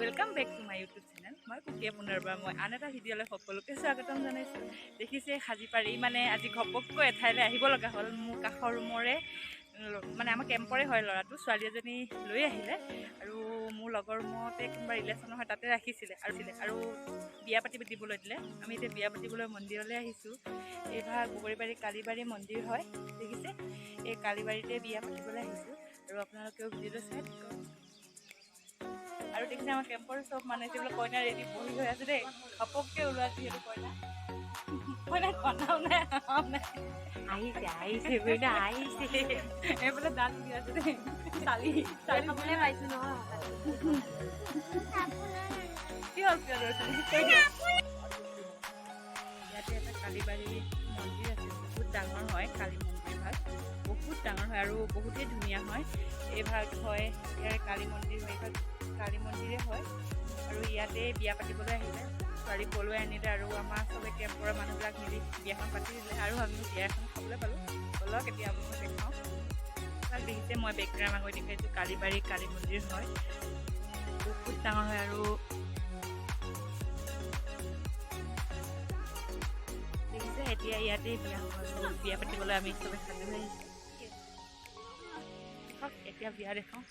Welcome back to my YouTube channel मैं कुकिया पुनर्बार मैं आन एटा भिडिओले सकलोके स्वागतम जानाइছোঁ। देखिसे हाजीपारी माने আজি घपकকৈ एठाइले আহিব লগা হল। মোৰ কাষৰ ৰুমৰে মানে আমাৰ কেম্পৰে হয় লৰাটো ছোৱালী এজনী লৈ আহিলে আৰু মোৰ লগৰ ৰুমতে কোনোবা ৰিলেশ্যন হয় তাতে ৰাখিছিলে আৰু বিয়া পাতিব দিবলৈ দিলে। আমি এতিয়া বিয়া পাতিবলৈ মন্দিৰলৈ আহিছোঁ। এইভাগ বগৰীবাৰী কালীবাৰী মন্দিৰ হয়। দেখিছে এই কালীবাৰীতে বিয়া পাতিবলৈ আহিছোঁ আৰু আপোনালোকেও ভিডিঅ'টো চাই থাকক। আৰু দেখিছে আমাৰ কেম্পৰ চব মানে যিবিলাক কইনা ৰেডি বহি হৈ আছে দেই। ঘপককৈ ওলোৱা যিহেতু কইনা কনাও নাই আহিছে কইনা আহিছে এইফালে দাঁত দি আছে দেই। চালি খাবলৈ পাইছোঁ নহয় কি হ'ল ইয়াতে এটা কালীবাৰী মন্দিৰ আছে। বহুত ডাঙৰ হয় কালী মন্দিৰ ভাগ, বহুত ডাঙৰ হয় আৰু বহুতেই ধুনীয়া হয়। এই ভাগ হয় ইয়াৰ কালী মন্দিৰ হয়, এইভাগ কালী মন্দিৰে হয় আৰু ইয়াতে বিয়া পাতিবলৈ আহিলে। ছোৱালী পলুৱাই আনিলে আৰু আমাৰ চবে কেম্পৰ মানুহবিলাক মিলি বিয়াখন পাতি দিলে আৰু আমি বিয়া এখন খাবলৈ পালোঁ। বলক এতিয়া আপোনাক দেখাওঁ। তাক দেখিছে মই বেকগ্ৰাউণ্ড আগত দেখাইছোঁ কালীবাৰী কালী মন্দিৰ হয়, বহুত ডাঙৰ হয় আৰু দেখিছে এতিয়া ইয়াতে বিয়া হ'ব আৰু বিয়া পাতিবলৈ আমি চবে সাজু হৈ আহিছোঁ। এতিয়া বিয়া দেখাওঁ।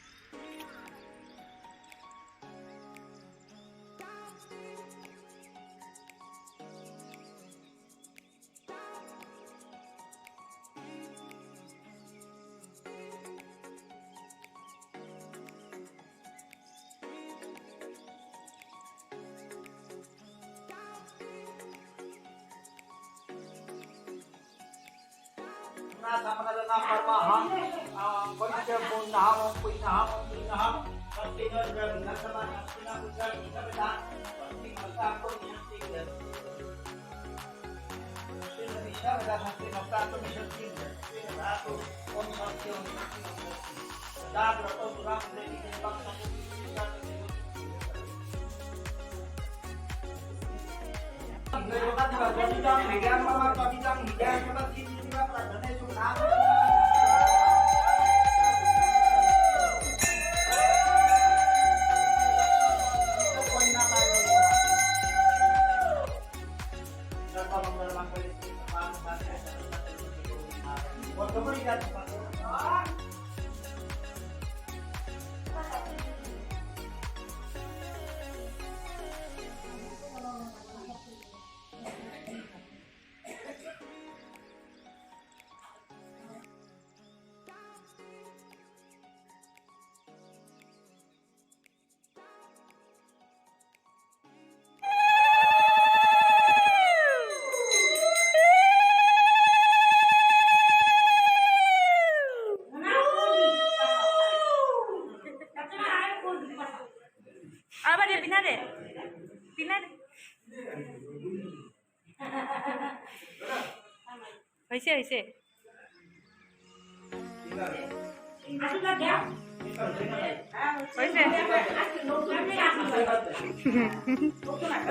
হৈছে হৈছে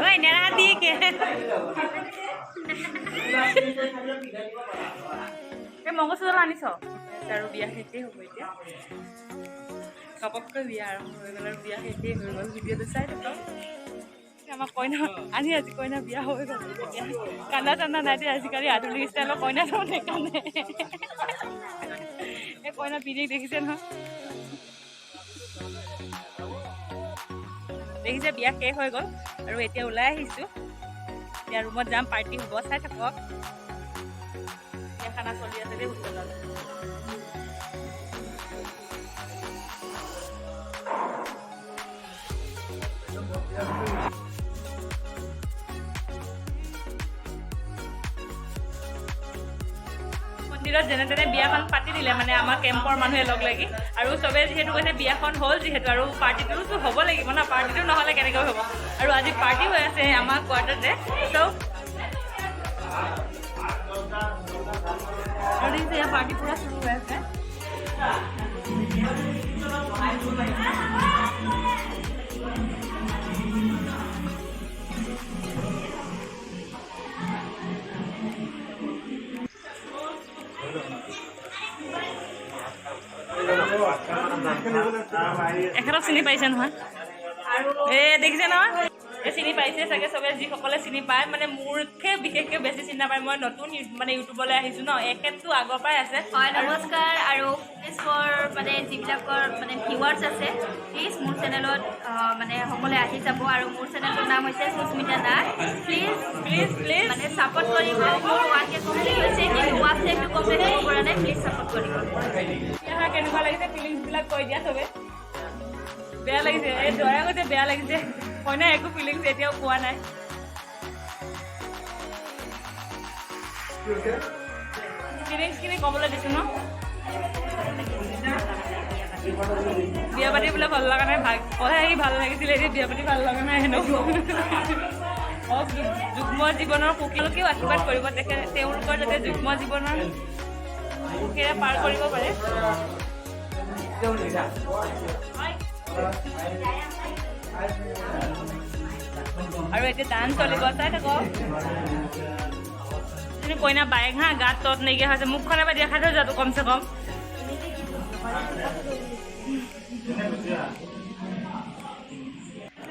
ঐ নেৰা দিয়ে কে মগজুদাল আনিছ আৰু বিয়া শেষেই হ'ব। এতিয়া ঘপককৈ বিয়া আৰম্ভ হৈ গ'ল আৰু বিয়া শেষেই হৈ গ'ল। ভিডিঅ'টো চাই থাকক। আমাৰ কইনা আনি আজি কইনা বিয়া হৈ গ'ল। কান্দা চান্দা নাই দিয়ে আজিকালি আধুনিক ষ্টাইলৰ কইনা তাৰমানে কান্দে। এই কইনা পিৰিক দেখিছে নহয়। দেখিছে বিয়া শেষ হৈ গ'ল আৰু এতিয়া ওলাই আহিছোঁ। এতিয়া ৰুমত যাম, পাৰ্টি হ'ব, চাই থাকক। এতিয়া খানা চলি আছে দেই হোটেলত। মন্দিৰত যেনে তেনে বিয়াখন পাতি দিলে মানে আমাৰ কেম্পৰ মানুহে লগ লাগি আৰু চবে যিহেতু কৈছে বিয়াখন হ'ল যিহেতু আৰু পাৰ্টিটোতো হ'ব লাগিব ন, পাৰ্টিটো নহ'লে কেনেকৈ হ'ব। আৰু আজি পাৰ্টি হৈ আছে আমাৰ কোৱাৰ্টাৰতে। আৰু দেখিছে ইয়াৰ পাৰ্টি পূৰা শুৰু হৈ আছে। এখেতক চিনি পাইছে নহয়। দেখিছে নহয় চিনি পাইছে চাগে চবে যিসকলে চিনি পায় মানে মোৰকে বিশেষকৈ বেছি চিনি নাপায় মই নতুন মানে ইউটিউবলৈ আহিছোঁ ন একেটো আগৰ পৰাই আছে হয় নমস্কাৰ আৰু প্লিজৰ মানে যিবিলাকৰ মানে ভিউৱাৰ্ছ আছে প্লিজ মোৰ চেনেলত মানে সকলোৱে আহি যাব আৰু মোৰ চেনেলটোৰ নাম হৈছে Susmita Nath please please please মানে ছাপোৰ্ট কৰিব মোৰ 1K কমপ্লিট হৈছে কিন্তু ৱাচ টাইমটো কমপ্লিট হ'ব পৰা নাই প্লিজ ছাপোৰ্ট কৰিব কেনেকুৱা লাগিছে ফিলিংছবিলাক কৈ দিয়া চবে বেয়া লাগিছে এই দয়া কৈছে বেয়া লাগিছে কইনা একো ফিলিংছ এতিয়াও পোৱা নাই ফিলিংছখিনি ক'বলৈ দিছোঁ ন বিয়া পাতি বোলে ভাল লগা নাই পঢ়াই আহি ভাল লাগিছিলে এতিয়া বিয়া পাতি ভাল লগা নাই হেনো যুগ্ম জীৱনৰ সুখীলৈকেও আশীৰ্বাদ কৰিব তেওঁলোকৰ যাতে যুগ্ম জীৱনৰ সুখেৰে পাৰ কৰিব পাৰে আৰু এতিয়া ডান্স চলিব চাই থাকক কইনা বাইক হা গাত তত নাইকিয়া হৈছে মুখখন এবাৰ দেখাই থৈ যোৱাটো কমচে কম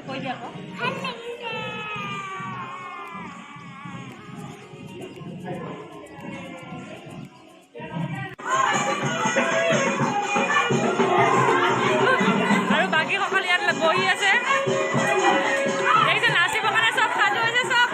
কৈ দিয়া আকৌ আৰু বাকীসকল ইয়াত বহি আছে নাচিবৰ কাৰণে চব সাজু হৈছে চব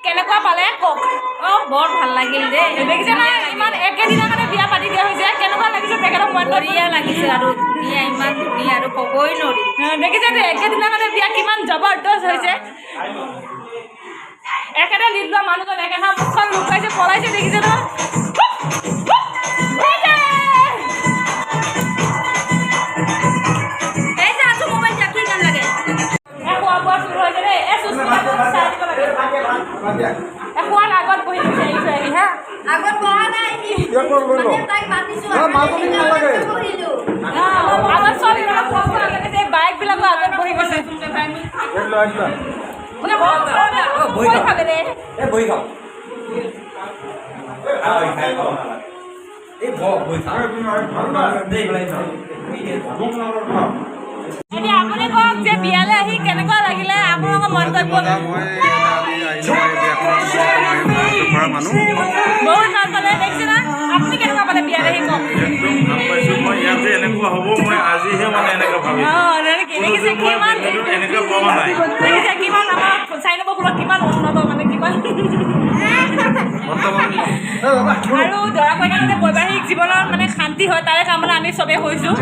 কেনেকুৱা পালে কওক বৰ ভাল লাগিল দেই দেখিছে নাই ইমান একেদিনৰ কাৰণে বিয়া পাতি দিয়া হৈছে কেনেকুৱা লাগিছে তেখেতক মই ধুনীয়া লাগিছে আৰু ধুনীয়া ইমান ধুনীয়া আৰু ক'বই নোৱাৰি দেখিছে একেদিনৰ কাৰণে বিয়া কিমান জবৰদস্ত হৈছে একেটা লিড লোৱা মানুহজন একেটা মুখখন লুকাইছে পলাইছে দেখিছে ন এখন আগত বহি বিচাৰি হা আগত বহা নাই আগত চব বাইক বিলাকো আগত বহি গৈছে এতিয়া আপুনি কওক যে বিয়ালৈ আহি কেনেকুৱা লাগিলে আপোনালোকৰ মন্তব্য বহুত ভাল পালে দেখিছে না আপুনি কেনেকুৱা পালে বিয়ালৈ আহি কওক দেখিছে কিমান দেখিছে কিমান আমাৰ চাই নম্বৰ ফুলত কিমান উন্নত মানে কিমান আৰু দৰা কইনাৰ বৈবাহিক জীৱনত মানে শান্তি হয় তাৰে কামত আমি চবেই হৈছোঁ